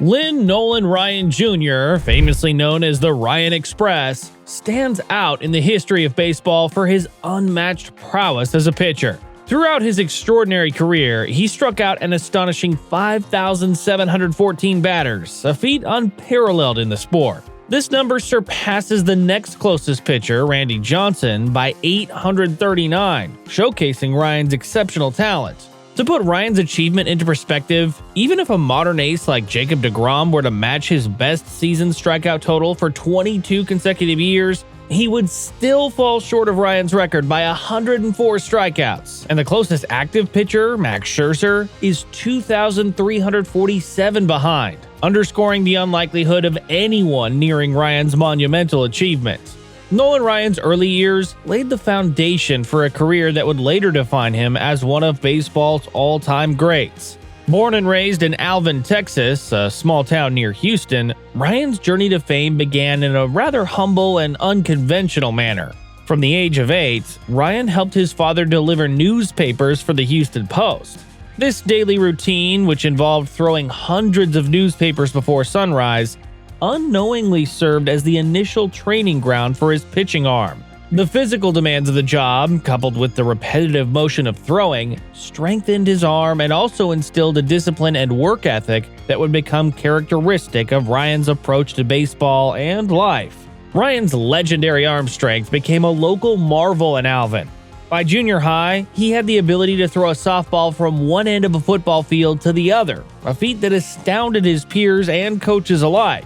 Nolan Ryan Jr., famously known as the Ryan Express, stands out in the history of baseball for his unmatched prowess as a pitcher. Throughout his extraordinary career, he struck out an astonishing 5,714 batters, a feat unparalleled in the sport. This number surpasses the next closest pitcher, Randy Johnson, by 839, showcasing Ryan's exceptional talent. To put Ryan's achievement into perspective, even if a modern ace like Jacob deGrom were to match his best season strikeout total for 22 consecutive years, he would still fall short of Ryan's record by 104 strikeouts, and the closest active pitcher, Max Scherzer, is 2,347 behind, underscoring the unlikelihood of anyone nearing Ryan's monumental achievement. Nolan Ryan's early years laid the foundation for a career that would later define him as one of baseball's all-time greats. Born and raised in Alvin, Texas, a small town near Houston, Ryan's journey to fame began in a rather humble and unconventional manner. From the age of 8, Ryan helped his father deliver newspapers for the Houston Post. This daily routine, which involved throwing hundreds of newspapers before sunrise, unknowingly served as the initial training ground for his pitching arm. The physical demands of the job, coupled with the repetitive motion of throwing, strengthened his arm and also instilled a discipline and work ethic that would become characteristic of Ryan's approach to baseball and life. Ryan's legendary arm strength became a local marvel in Alvin. By junior high, he had the ability to throw a softball from one end of a football field to the other, a feat that astounded his peers and coaches alike.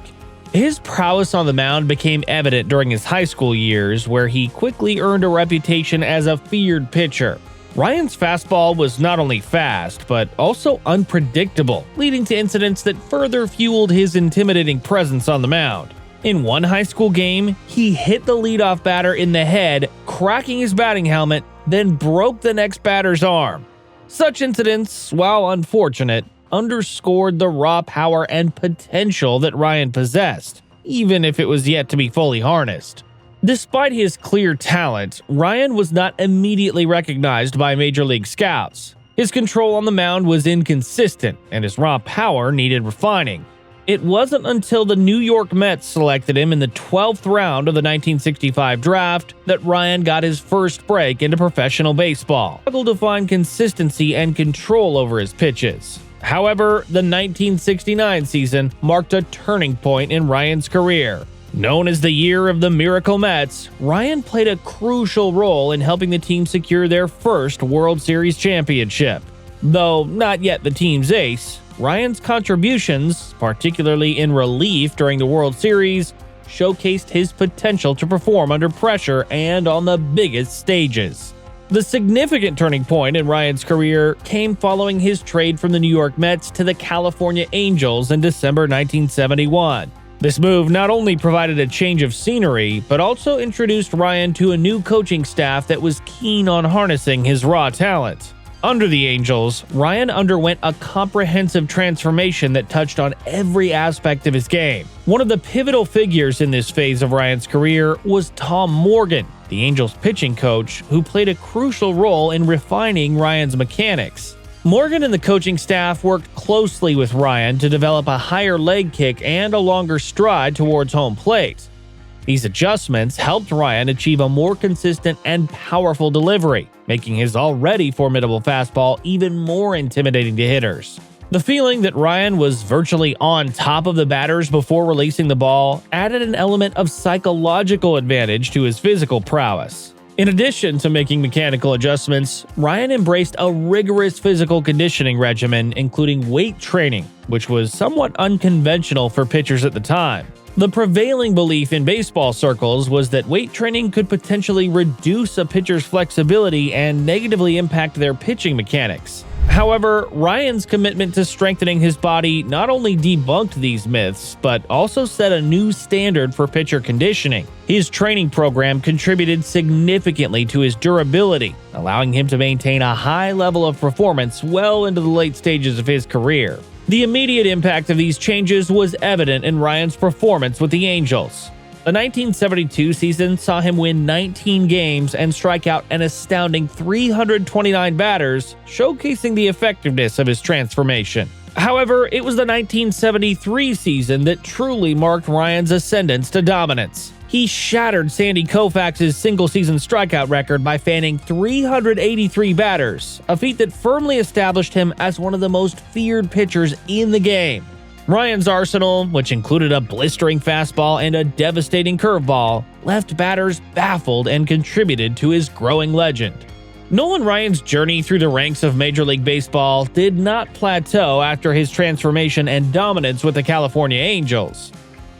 His prowess on the mound became evident during his high school years, where he quickly earned a reputation as a feared pitcher. Ryan's fastball was not only fast, but also unpredictable, leading to incidents that further fueled his intimidating presence on the mound. In one high school game, he hit the leadoff batter in the head, cracking his batting helmet, then broke the next batter's arm. Such incidents, while unfortunate, underscored the raw power and potential that Ryan possessed, even if it was yet to be fully harnessed. Despite his clear talent, Ryan was not immediately recognized by major league scouts. His control on the mound was inconsistent, and his raw power needed refining. It wasn't until the New York Mets selected him in the 12th round of the 1965 draft that Ryan got his first break into professional baseball. He struggled to find consistency and control over his pitches. However, the 1969 season marked a turning point in Ryan's career. Known as the year of the Miracle Mets, Ryan played a crucial role in helping the team secure their first World Series championship. Though not yet the team's ace, Ryan's contributions, particularly in relief during the World Series, showcased his potential to perform under pressure and on the biggest stages. The significant turning point in Ryan's career came following his trade from the New York Mets to the California Angels in December 1971. This move not only provided a change of scenery, but also introduced Ryan to a new coaching staff that was keen on harnessing his raw talent. Under the Angels, Ryan underwent a comprehensive transformation that touched on every aspect of his game. One of the pivotal figures in this phase of Ryan's career was Tom Morgan, the Angels pitching coach, who played a crucial role in refining Ryan's mechanics. Morgan and the coaching staff worked closely with Ryan to develop a higher leg kick and a longer stride towards home plate. These adjustments helped Ryan achieve a more consistent and powerful delivery, making his already formidable fastball even more intimidating to hitters. The feeling that Ryan was virtually on top of the batters before releasing the ball added an element of psychological advantage to his physical prowess. In addition to making mechanical adjustments, Ryan embraced a rigorous physical conditioning regimen, including weight training, which was somewhat unconventional for pitchers at the time. The prevailing belief in baseball circles was that weight training could potentially reduce a pitcher's flexibility and negatively impact their pitching mechanics. However, Ryan's commitment to strengthening his body not only debunked these myths, but also set a new standard for pitcher conditioning. His training program contributed significantly to his durability, allowing him to maintain a high level of performance well into the late stages of his career. The immediate impact of these changes was evident in Ryan's performance with the Angels. The 1972 season saw him win 19 games and strike out an astounding 329 batters, showcasing the effectiveness of his transformation. However, it was the 1973 season that truly marked Ryan's ascendance to dominance. He shattered Sandy Koufax's single-season strikeout record by fanning 383 batters, a feat that firmly established him as one of the most feared pitchers in the game. Ryan's arsenal, which included a blistering fastball and a devastating curveball, left batters baffled and contributed to his growing legend. Nolan Ryan's journey through the ranks of Major League Baseball did not plateau after his transformation and dominance with the California Angels.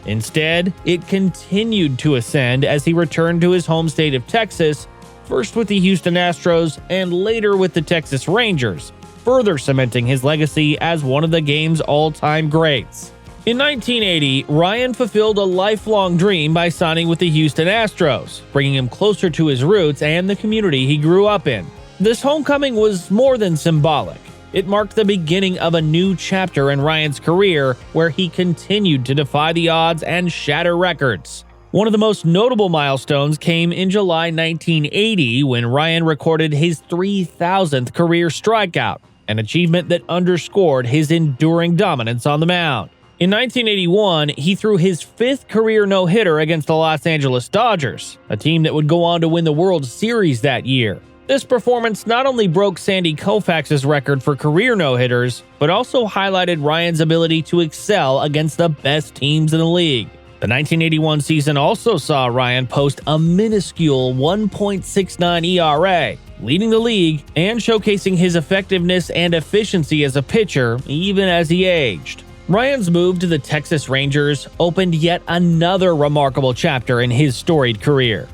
Instead, it continued to ascend as he returned to his home state of Texas, first with the Houston Astros and later with the Texas Rangers, further cementing his legacy as one of the game's all-time greats. In 1980, Ryan fulfilled a lifelong dream by signing with the Houston Astros, bringing him closer to his roots and the community he grew up in. This homecoming was more than symbolic. It marked the beginning of a new chapter in Ryan's career where he continued to defy the odds and shatter records. One of the most notable milestones came in July 1980 when Ryan recorded his 3,000th career strikeout, an achievement that underscored his enduring dominance on the mound. In 1981, he threw his 5th career no-hitter against the Los Angeles Dodgers, a team that would go on to win the World Series that year. This performance not only broke Sandy Koufax's record for career no-hitters, but also highlighted Ryan's ability to excel against the best teams in the league. The 1981 season also saw Ryan post a minuscule 1.69 ERA, leading the league and showcasing his effectiveness and efficiency as a pitcher even as he aged. Ryan's move to the Texas Rangers opened yet another remarkable chapter in his storied career.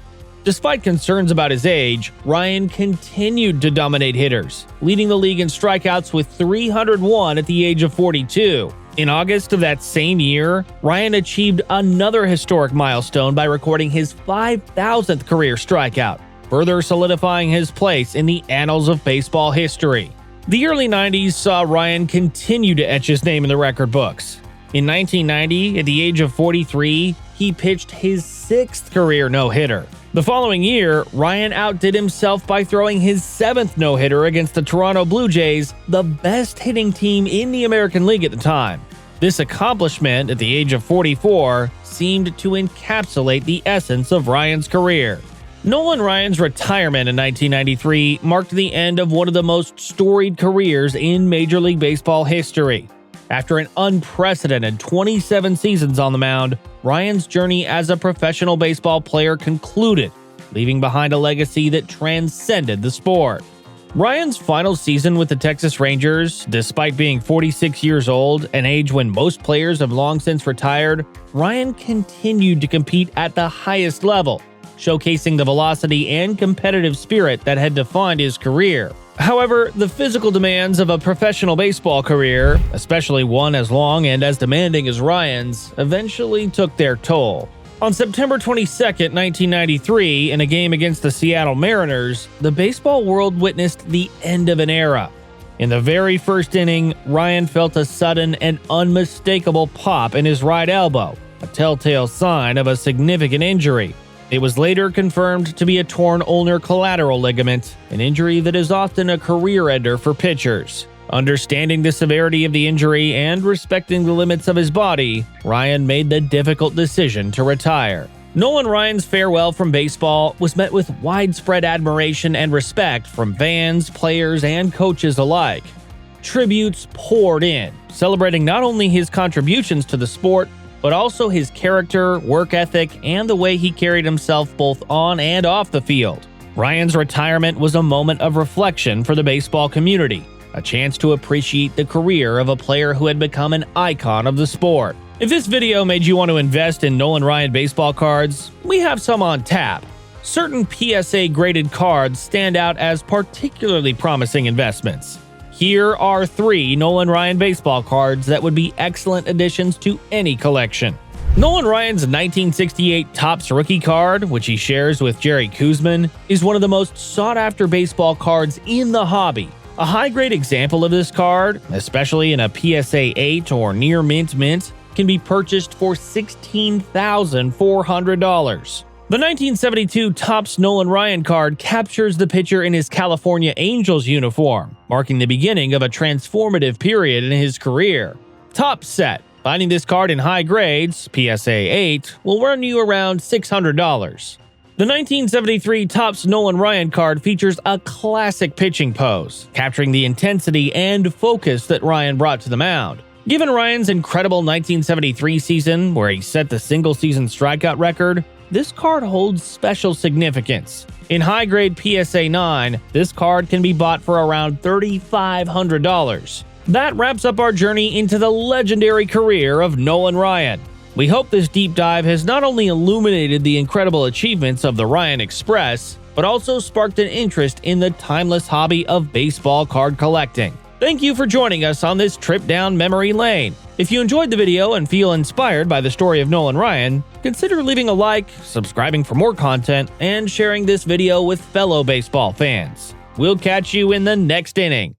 Despite concerns about his age, Ryan continued to dominate hitters, leading the league in strikeouts with 301 at the age of 42. In August of that same year, Ryan achieved another historic milestone by recording his 5,000th career strikeout, further solidifying his place in the annals of baseball history. The early 90s saw Ryan continue to etch his name in the record books. In 1990, at the age of 43, he pitched his 6th career no-hitter. The following year, Ryan outdid himself by throwing his 7th no-hitter against the Toronto Blue Jays, the best hitting team in the American League at the time. This accomplishment, at the age of 44, seemed to encapsulate the essence of Ryan's career. Nolan Ryan's retirement in 1993 marked the end of one of the most storied careers in Major League Baseball history. After an unprecedented 27 seasons on the mound, Ryan's journey as a professional baseball player concluded, leaving behind a legacy that transcended the sport. Ryan's final season with the Texas Rangers, despite being 46 years old, an age when most players have long since retired, Ryan continued to compete at the highest level, showcasing the velocity and competitive spirit that had defined his career. However, the physical demands of a professional baseball career, especially one as long and as demanding as Ryan's, eventually took their toll. On September 22, 1993, in a game against the Seattle Mariners, the baseball world witnessed the end of an era. In the very first inning, Ryan felt a sudden and unmistakable pop in his right elbow, a telltale sign of a significant injury. It was later confirmed to be a torn ulnar collateral ligament, an injury that is often a career ender for pitchers. Understanding the severity of the injury and respecting the limits of his body, Ryan made the difficult decision to retire. Nolan Ryan's farewell from baseball was met with widespread admiration and respect from fans, players, and coaches alike. Tributes poured in, celebrating not only his contributions to the sport, but also his character, work ethic, and the way he carried himself both on and off the field. Ryan's retirement was a moment of reflection for the baseball community, a chance to appreciate the career of a player who had become an icon of the sport. If this video made you want to invest in Nolan Ryan baseball cards, we have some on tap. Certain PSA-graded cards stand out as particularly promising investments. Here are 3 Nolan Ryan baseball cards that would be excellent additions to any collection. Nolan Ryan's 1968 Topps rookie card, which he shares with Jerry Koosman, is one of the most sought-after baseball cards in the hobby. A high-grade example of this card, especially in a PSA 8 or near mint, can be purchased for $16,400. The 1972 Topps Nolan Ryan card captures the pitcher in his California Angels uniform, marking the beginning of a transformative period in his career. Top set. Finding this card in high grades, PSA 8, will run you around $600. The 1973 Topps Nolan Ryan card features a classic pitching pose, capturing the intensity and focus that Ryan brought to the mound. Given Ryan's incredible 1973 season, where he set the single-season strikeout record, this card holds special significance. In high-grade PSA 9, this card can be bought for around $3,500. That wraps up our journey into the legendary career of Nolan Ryan. We hope this deep dive has not only illuminated the incredible achievements of the Ryan Express, but also sparked an interest in the timeless hobby of baseball card collecting. Thank you for joining us on this trip down memory lane. If you enjoyed the video and feel inspired by the story of Nolan Ryan, consider leaving a like, subscribing for more content, and sharing this video with fellow baseball fans. We'll catch you in the next inning.